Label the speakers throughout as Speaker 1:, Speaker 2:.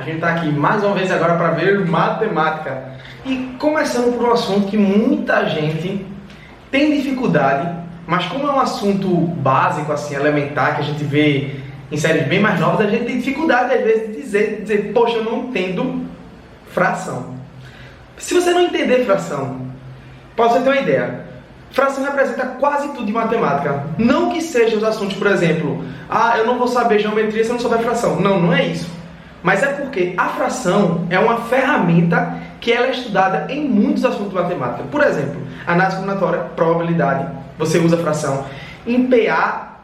Speaker 1: gente está aqui mais uma vez agora para ver matemática. E começando por um assunto que muita gente tem dificuldade, mas como é um assunto básico, assim, elementar, que a gente vê em séries bem mais novas, a gente tem dificuldade às vezes de dizer, poxa, eu não entendo fração. Se você não entender fração, para você ter uma ideia, fração representa quase tudo de matemática. Não que sejam os assuntos, por exemplo, eu não vou saber geometria se eu não souber fração. Não, não é isso. Mas é porque a fração é uma ferramenta que ela é estudada em muitos assuntos de matemática. Por exemplo, análise combinatória, probabilidade, você usa fração. Em PA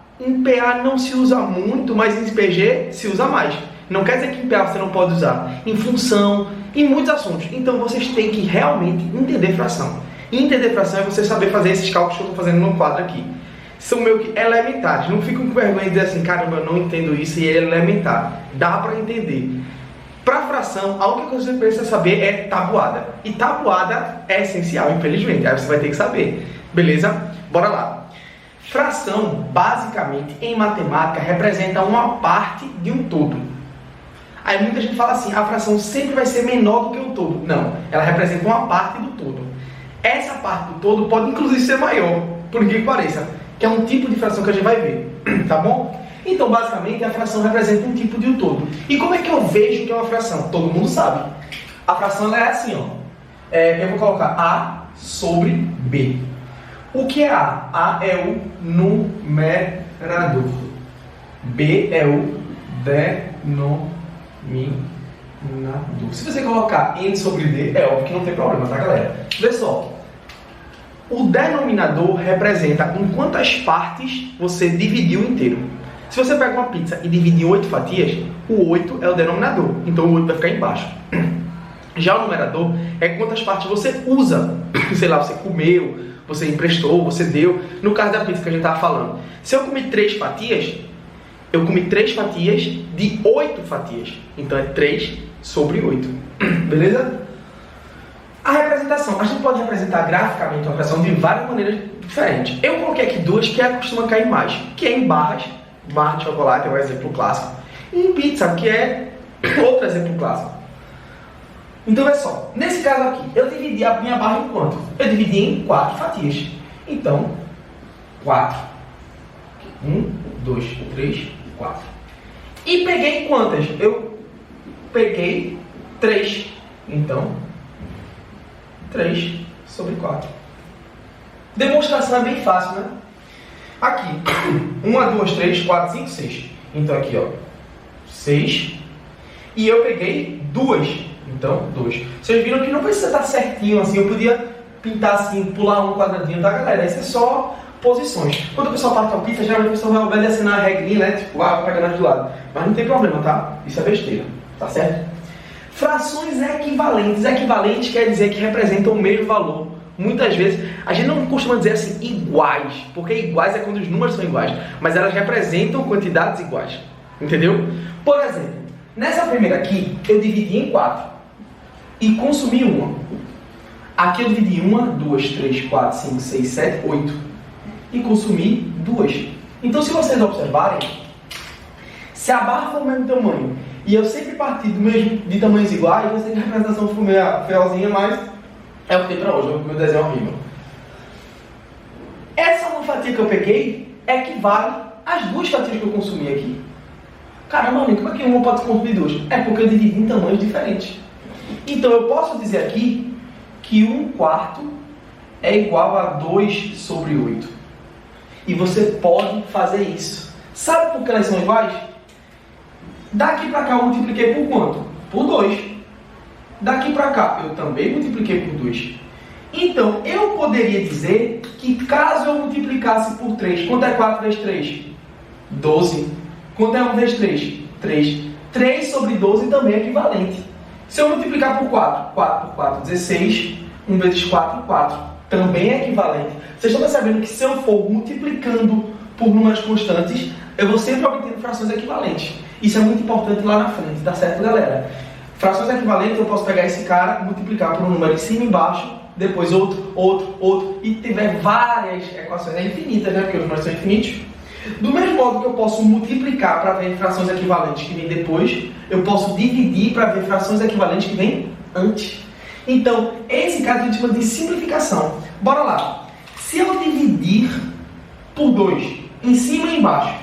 Speaker 1: não se usa muito, mas em PG se usa mais. Não quer dizer que em PA você não pode usar. Em função, em muitos assuntos. Então vocês têm que realmente entender fração. E entender fração é você saber fazer esses cálculos que eu estou fazendo no quadro aqui. São meio que elementares. Não ficam com vergonha de dizer assim, caramba, eu não entendo isso e é elementar. Dá para entender. Para fração, a única coisa que você precisa saber é tabuada. E tabuada é essencial, infelizmente. Aí você vai ter que saber. Beleza? Bora lá. Fração, basicamente, em matemática, representa uma parte de um todo. Aí muita gente fala assim, a fração sempre vai ser menor do que o todo. Não, ela representa uma parte do todo. Essa parte do todo pode inclusive ser maior, por incrível que pareça, que é um tipo de fração que a gente vai ver, tá bom? Então, basicamente, a fração representa um tipo de um todo. E como é que eu vejo que é uma fração? Todo mundo sabe. A fração ela é assim, ó. Eu vou colocar A sobre B. O que é A? A é o numerador. B é o denominador. Se você colocar N sobre D, é óbvio que não tem problema, tá, galera? Vê só. O denominador representa em quantas partes você dividiu inteiro. Se você pega uma pizza e dividir em 8 fatias, o 8 é o denominador, então o 8 vai ficar embaixo. Já o numerador é quantas partes você usa. Sei lá, você comeu, você emprestou, você deu. No caso da pizza que a gente estava falando. Se eu comi 3 fatias, eu comi 3 fatias de 8 fatias. Então é 3 sobre 8. Beleza? A representação. A gente pode representar graficamente uma fração de várias maneiras diferentes. Eu coloquei aqui duas que costuma cair mais. Que é em barras. Barra de chocolate é um exemplo clássico. E em pizza, que é outro exemplo clássico. Então, é só. Nesse caso aqui, eu dividi a minha barra em quanto? Eu dividi em 4 fatias. Então, 4. 1, 2, 3, 4. E peguei quantas? Eu peguei 3. Então, 3 sobre 4. Demonstração é bem fácil, né? Aqui, 1, 2, 3, 4, 5, 6. Então aqui, ó, 6. E eu peguei 2. Então, 2. Vocês viram que não precisa estar certinho assim. Eu podia pintar assim, pular um quadradinho, tá, galera? Isso é só posições. Quando o pessoal parte a pizza, geralmente a pessoa vai obedecendo a regrinha, né? Tipo, pegando de lado. Mas não tem problema, tá? Isso é besteira, tá certo? Frações equivalentes. Equivalentes quer dizer que representam o mesmo valor. Muitas vezes, a gente não costuma dizer assim iguais, porque iguais é quando os números são iguais, mas elas representam quantidades iguais, entendeu? Por exemplo, nessa primeira aqui, eu dividi em 4 e consumi uma. Aqui eu dividi 1, 2, 3, 4, 5, 6, 7, 8 e consumi 2. Então, se vocês observarem, se a barra for do mesmo tamanho e eu sempre partir de tamanhos iguais, eu sei que a representação for meio feiozinha, mas é o que tem pra hoje, o meu desenho é horrível. Essa uma fatia que eu peguei equivale às 2 fatias que eu consumi aqui. Caramba, como é que uma pode consumir 2? É porque eu dividi em tamanhos diferentes. Então eu posso dizer aqui que 1/4 é igual a 2 sobre 8. E você pode fazer isso. Sabe por que elas são iguais? Daqui pra cá eu multipliquei por quanto? Por 2. Daqui para cá, eu também multipliquei por 2. Então, eu poderia dizer que caso eu multiplicasse por 3, quanto é 4 vezes 3? 12. Quanto é 1 vezes 3? 3. 3 sobre 12 também é equivalente. Se eu multiplicar por 4, 4 por 4, 16. 1 vezes 4, 4. Também é equivalente. Vocês estão percebendo que se eu for multiplicando por números constantes, eu vou sempre obtendo frações equivalentes. Isso é muito importante lá na frente, tá certo, galera? Frações equivalentes, eu posso pegar esse cara e multiplicar por um número em cima e embaixo, depois outro, e tiver várias equações infinitas, né? Porque os números são infinitos. Do mesmo modo que eu posso multiplicar para ver frações equivalentes que vêm depois, eu posso dividir para ver frações equivalentes que vêm antes. Então, esse caso a gente chama de simplificação. Bora lá. Se eu dividir por 2, em cima e embaixo,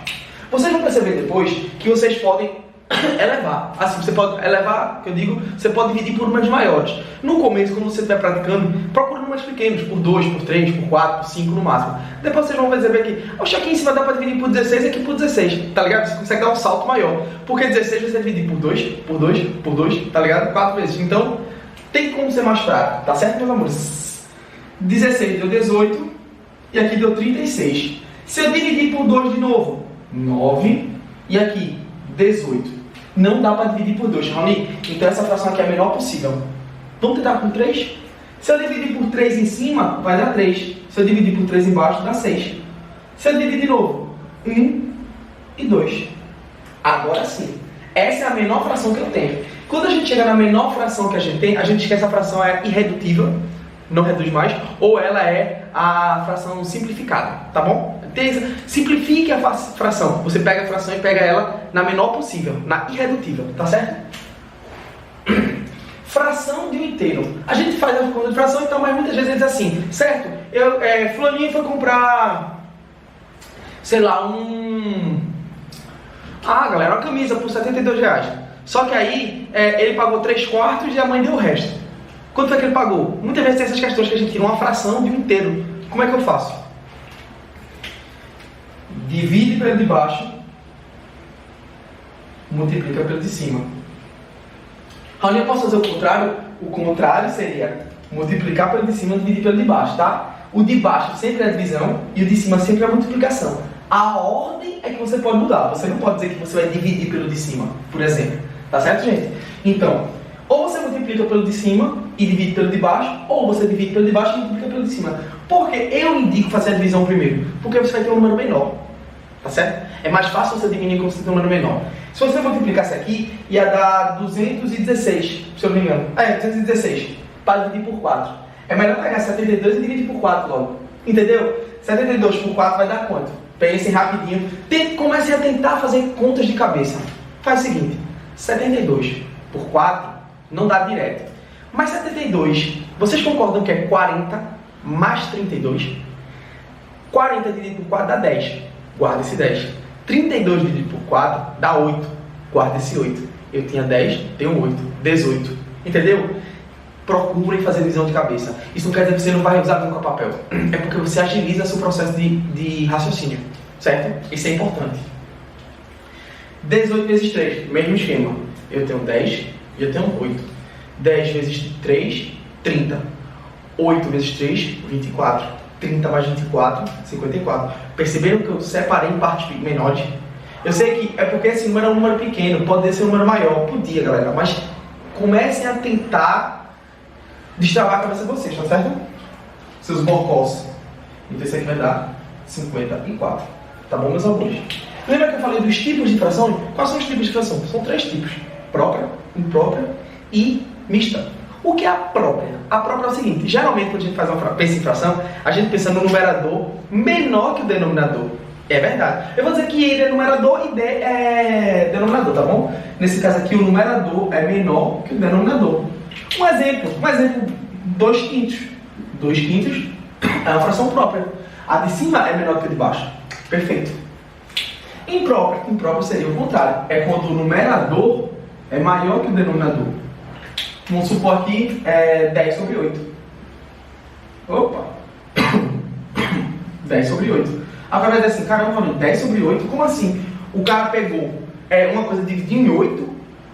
Speaker 1: vocês vão perceber depois que vocês podem elevar. Assim, você pode elevar, que eu digo, você pode dividir por números maiores. No começo, quando você estiver praticando, procure números pequenos, por 2, por 3, por 4, por 5 no máximo. Depois vocês vão perceber que, oxe, aqui em cima dá para dividir por 16 e aqui por 16, tá ligado? Você consegue dar um salto maior. Porque 16 você divide por 2, por 2, por 2, tá ligado? 4 vezes. Então, tem como ser mais prático, tá certo, meus amores? 16 deu 18 e aqui deu 36. Se eu dividir por 2 de novo, 9 e aqui 18. Não dá para dividir por 2, Raoni. Então essa fração aqui é a menor possível. Vamos tentar com 3? Se eu dividir por 3 em cima, vai dar 3. Se eu dividir por 3 embaixo, dá 6. Se eu dividir de novo, 1 e 2. Agora sim. Essa é a menor fração que eu tenho. Quando a gente chega na menor fração que a gente tem, a gente diz que essa fração é irredutível, não reduz mais, ou ela é a fração simplificada, tá bom? Simplifique a fração. Você pega a fração e pega ela na menor possível, na irredutível, tá certo? Fração de um inteiro. A gente faz a conta de fração, então, mas muitas vezes é assim, certo? Fulaninho foi comprar, sei lá, galera, uma camisa por R$72. Só que aí, ele pagou 3/4 e a mãe deu o resto. Quanto foi que ele pagou? Muitas vezes tem essas questões que a gente tira uma fração de um inteiro. Como é que eu faço? Divide pelo de baixo, multiplica pelo de cima. Raoni, eu posso fazer o contrário? O contrário seria multiplicar pelo de cima e dividir pelo de baixo, tá? O de baixo sempre é a divisão e o de cima sempre é a multiplicação. A ordem é que você pode mudar. Você não pode dizer que você vai dividir pelo de cima, por exemplo. Tá certo, gente? Então, ou você multiplica pelo de cima e divide pelo de baixo, ou você divide pelo de baixo e multiplica pelo de cima. Por que eu indico fazer a divisão primeiro? Porque você vai ter um número menor. Tá certo? É mais fácil você diminuir quando você tem um número menor. Se você multiplicasse aqui, ia dar 216, se eu não me engano. 216, para dividir por 4. É melhor pegar 72 e dividir por 4 logo. Entendeu? 72 por 4 vai dar quanto? Pensem rapidinho. Comecem a tentar fazer contas de cabeça. Faz o seguinte, 72 por 4 não dá direto. Mas 72, vocês concordam que é 40 mais 32? 40 dividido por 4 dá 10. Guarda esse 10. 32 dividido por 4 dá 8. Guarda esse 8. Eu tinha 10, tenho 8. 18. Entendeu? Procurem fazer divisão de cabeça. Isso não quer dizer que você não vai usar nunca papel. É porque você agiliza seu processo de raciocínio. Certo? Isso é importante. 18 vezes 3, mesmo esquema. Eu tenho 10 e eu tenho 8. 10 vezes 3, 30. 8 vezes 3, 24. 30 mais 24, 54. Perceberam que eu separei em partes menores? Eu sei que é porque esse número é um número pequeno, pode ser um número maior, podia, galera, mas comecem a tentar destravar a cabeça de vocês, tá certo? Seus bocós. Então isso aqui vai dar 54. Tá bom, meus amores? Lembra que eu falei dos tipos de fração? Quais são os tipos de fração? São 3 tipos: própria, imprópria e mista. O que é a própria? A própria é o seguinte: geralmente quando a gente pensa em fração, a gente pensa no numerador menor que o denominador. É verdade. Eu vou dizer que ele é numerador e D é denominador, tá bom? Nesse caso aqui, o numerador é menor que o denominador. Um exemplo, 2 quintos. 2 quintos é uma fração própria. A de cima é menor que a de baixo. Perfeito. Imprópria seria o contrário. É quando o numerador é maior que o denominador. Vamos supor aqui 10 sobre 8. Opa! 10 sobre 8. Agora vai dizer assim, caramba, 10 sobre 8, como assim? O cara pegou uma coisa dividiu em 8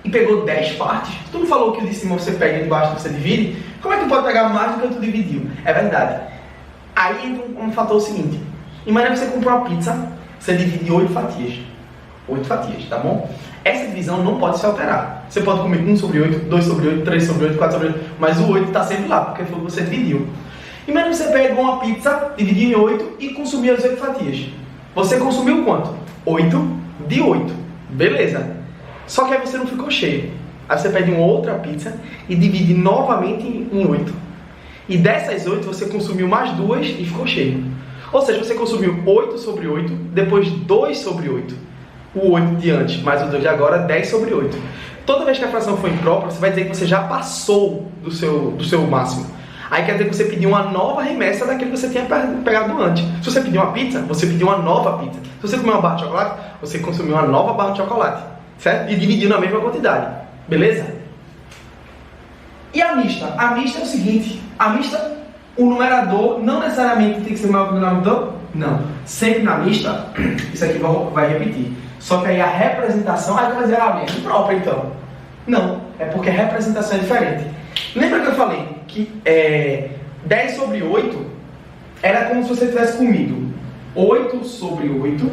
Speaker 1: e pegou 10 partes. Tu não falou que o de cima você pega e de baixo você divide? Como é que tu pode pegar mais do que tu dividiu? É verdade. Aí entra um fator seguinte. Imagina que você comprou uma pizza, você divide em 8 fatias. 8 fatias, tá bom? Essa divisão não pode se alterar. Você pode comer 1 sobre 8, 2 sobre 8, 3 sobre 8, 4 sobre 8, mas o 8 está sempre lá, porque foi o que você dividiu. Imagina que você pegou uma pizza, dividiu em 8 e consumiu as 8 fatias. Você consumiu quanto? 8 de 8. Beleza. Só que aí você não ficou cheio. Aí você pede uma outra pizza e divide novamente em 8. E dessas 8 você consumiu mais 2 e ficou cheio. Ou seja, você consumiu 8 sobre 8, depois 2 sobre 8. O 8 de antes mais o 2 de agora, 10 sobre 8. Toda vez que a fração for imprópria, você vai dizer que você já passou do seu máximo. Aí quer dizer que você pediu uma nova remessa daquilo que você tinha pegado antes. Se você pediu uma pizza, você pediu uma nova pizza. Se você comeu uma barra de chocolate, você consumiu uma nova barra de chocolate. Certo? E dividiu na mesma quantidade. Beleza? E a mista? A mista é o seguinte. A mista, o numerador não necessariamente tem que ser maior que o denominador. Não. Sempre na mista, isso aqui vai repetir. Só que aí a representação, aí vai dizer, é imprópria então. Não. É porque a representação é diferente. Lembra que eu falei que 10 sobre 8 era como se você tivesse comido 8 sobre 8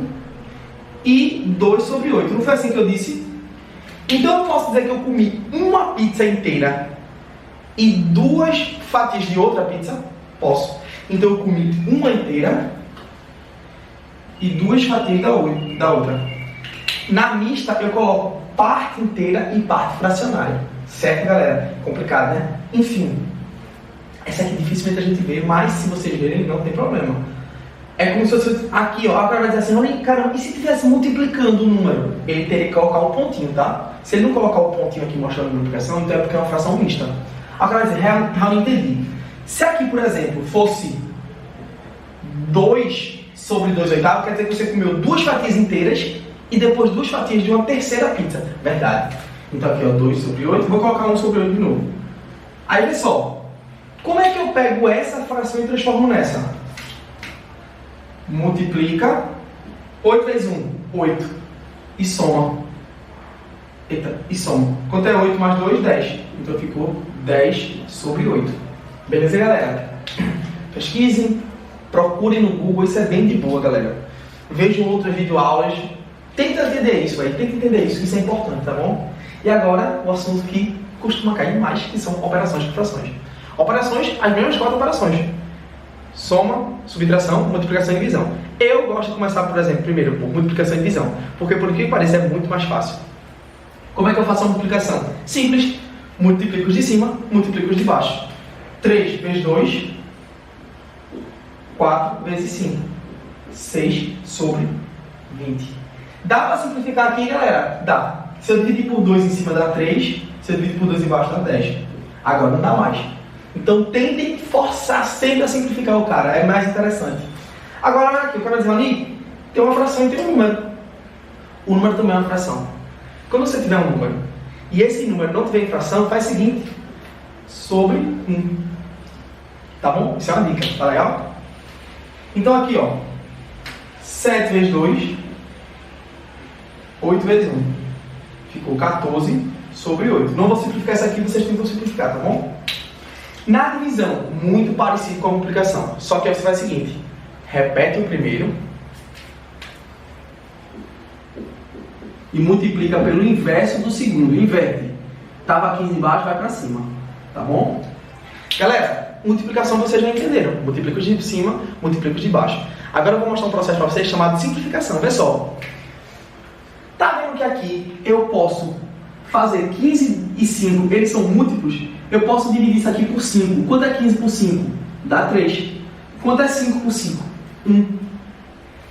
Speaker 1: e 2 sobre 8. Não foi assim que eu disse? Então eu posso dizer que eu comi uma pizza inteira e 2 fatias de outra pizza? Posso. Então eu comi uma inteira e 2 fatias da outra. Na mista eu coloco parte inteira e parte fracionária. Certo, galera? Complicado, né? Enfim. Essa aqui dificilmente a gente vê, mas se vocês verem, não tem problema. É como se fosse aqui, ó. Agora vai dizer assim, caramba, e se estivesse multiplicando o número? Ele teria que colocar um pontinho, tá? Se ele não colocar o pontinho aqui mostrando a multiplicação, então é porque é uma fração mista. Agora vai dizer, realmente entendi. Se aqui, por exemplo, fosse 2 sobre 2 oitavos, quer dizer que você comeu 2 fatias inteiras e depois 2 fatias de uma terceira pizza. Verdade. Então aqui, ó, 2 sobre 8, vou colocar 1 sobre 8 de novo. Aí, vê só. Como é que eu pego essa fração e transformo nessa? Multiplica 8 vezes 1, 8. E soma. Eita, e soma. Quanto é 8 mais 2? 10. Então ficou 10 sobre 8. Beleza, galera? Pesquisem, procurem no Google, isso é bem de boa, galera. Vejam outras videoaulas. Tenta entender isso, velho. Tenta entender isso, isso é importante, tá bom? E agora, o assunto que costuma cair mais, que são operações de frações. Operações, as mesmas 4 operações. Soma, subtração, multiplicação e divisão. Eu gosto de começar, por exemplo, primeiro por multiplicação e divisão. Porque, por que parece, é muito mais fácil. Como é que eu faço a multiplicação? Simples. Multiplico os de cima, multiplico os de baixo. 3 vezes 2, 4 vezes 5. 6 sobre 20. Dá para simplificar aqui, galera? Dá. Se eu dividir por 2 em cima dá 3, se eu dividir por 2 embaixo dá 10. Agora não dá mais. Então tentem forçar sempre a simplificar o cara, é mais interessante. Agora olha aqui, o cara diz, ali, tem uma fração e tem um número. O número também é uma fração. Quando você tiver um número e esse número não tiver em fração, faz o seguinte, sobre 1. Tá bom? Isso é uma dica, tá legal? Então aqui, ó, 7 vezes 2, 8 vezes 1. Ficou 14 sobre 8. Não vou simplificar isso aqui, vocês tentam simplificar, tá bom? Na divisão, muito parecido com a multiplicação. Só que aí você faz o seguinte, repete o primeiro e multiplica pelo inverso do segundo. Inverte. Estava 15 embaixo, vai para cima. Tá bom? Galera, multiplicação vocês já entenderam. Multiplica os de cima, multiplica os de baixo. Agora eu vou mostrar um processo para vocês chamado simplificação. Vê só. Tá vendo que aqui eu posso fazer 15 e 5, eles são múltiplos? Eu posso dividir isso aqui por 5. Quanto é 15 por 5? Dá 3. Quanto é 5 por 5? 1.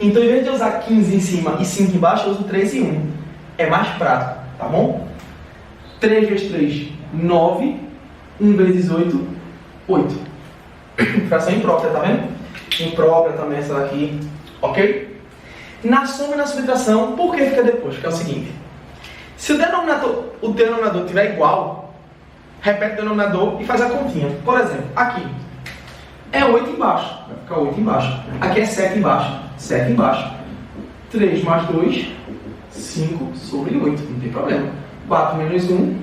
Speaker 1: Então, em vez de usar 15 em cima e 5 embaixo, eu uso 3 e 1. É mais prático, tá bom? 3 vezes 3, 9. 1 vezes 8, 8. Fração imprópria, tá vendo? Imprópria também essa daqui, ok? Na soma e na subtração, por que fica depois? Porque é o seguinte. Se o denominador tiver igual, repete o denominador e faz a continha. Por exemplo, aqui é 8 embaixo, vai ficar 8 embaixo. Aqui é 7 embaixo, 7 embaixo. 3 mais 2, 5 sobre 8, não tem problema. 4 menos 1,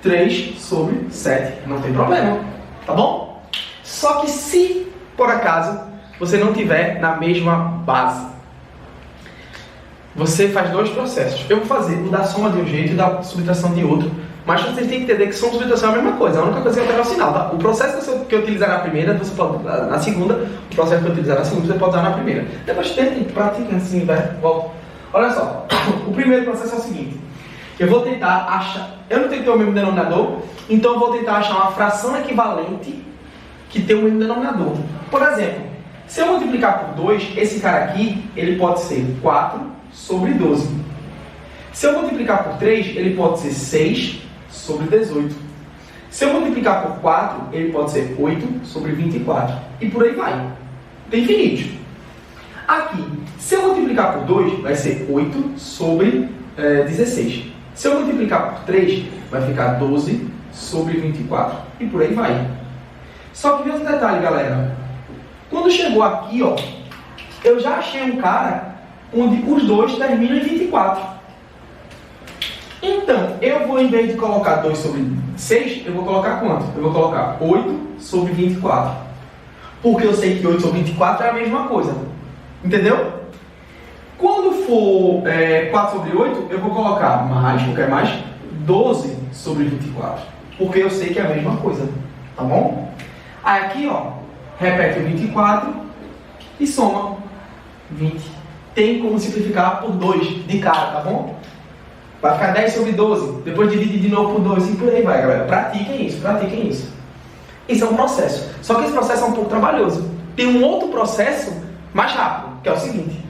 Speaker 1: 3 sobre 7, não tem problema, tá bom? Só que se, por acaso, você não tiver na mesma base, você faz 2 processos. Eu vou fazer o da soma de um jeito e da subtração de outro, mas vocês têm que entender que soma e subtração é a mesma coisa. A única coisa que eu quero é o sinal, tá? O processo que eu utilizar na primeira, você pode usar na segunda. O processo que eu utilizar na segunda, você pode usar na primeira. Depois tentem, pratiquem assim, vai, volta. Olha só, o primeiro processo é o seguinte. Eu vou tentar achar... Eu não tenho que ter o mesmo denominador, então eu vou tentar achar uma fração equivalente que tem o mesmo denominador. Por exemplo, Se eu multiplicar por 2, esse cara aqui, ele pode ser 4 sobre 12. Se eu multiplicar por 3, ele pode ser 6 sobre 18. Se eu multiplicar por 4, ele pode ser 8 sobre 24. E por aí vai. Tem infinitos. Aqui, se eu multiplicar por 2, vai ser 8 sobre 16. Se eu multiplicar por 3, vai ficar 12 sobre 24. E por aí vai. Só que veja um detalhe, galera. Quando chegou aqui, ó, eu já achei um cara onde os dois terminam em 24. Então, eu vou, em vez de colocar 2 sobre 6, eu vou colocar quanto? Eu vou colocar 8 sobre 24. Porque eu sei que 8 sobre 24 é a mesma coisa. Entendeu? Quando for 4 sobre 8, eu vou colocar mais, porque é mais, 12 sobre 24. Porque eu sei que é a mesma coisa. Tá bom? Aí aqui, ó, repete o 24 e soma 20. Tem como simplificar por 2 de cara, tá bom? Vai ficar 10 sobre 12. Depois divide de novo por 2 e por aí vai, galera. Pratiquem isso, pratiquem isso. Isso é um processo. Só que esse processo é um pouco trabalhoso. Tem um outro processo mais rápido, que é o seguinte.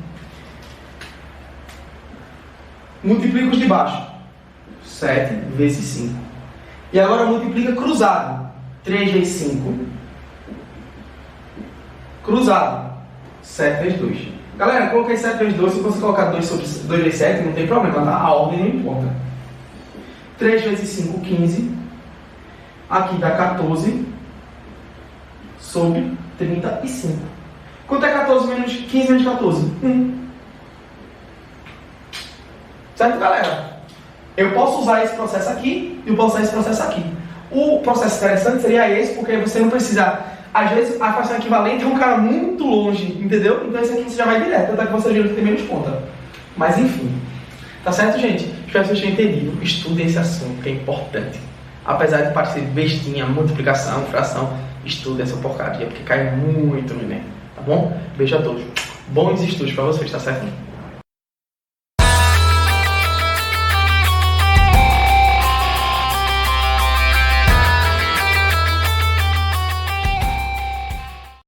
Speaker 1: Multiplica os de baixo. 7 vezes 5. E agora multiplica cruzado. 3 vezes 5. Cruzado. 7 vezes 2. Galera, coloquei 7 vezes 2. Se você colocar 2 vezes 7, não tem problema. Tá? A ordem não importa. 3 vezes 5, 15. Aqui dá 14 sobre 35. Quanto é 14 menos 15 menos 14? 1. Certo, galera? Eu posso usar esse processo aqui e eu posso usar esse processo aqui. O processo interessante seria esse, porque você não precisa... Às vezes, a fração equivalente é um cara muito longe, entendeu? Então esse aqui você já vai direto, até que você já tem menos conta. Mas enfim. Tá certo, gente? Espero que vocês tenham entendido. Estudem esse assunto, que é importante. Apesar de parecer bestinha, multiplicação, fração, estude essa porcaria, porque cai muito no Enem. Tá bom? Beijo a todos. Bons estudos pra vocês, tá certo?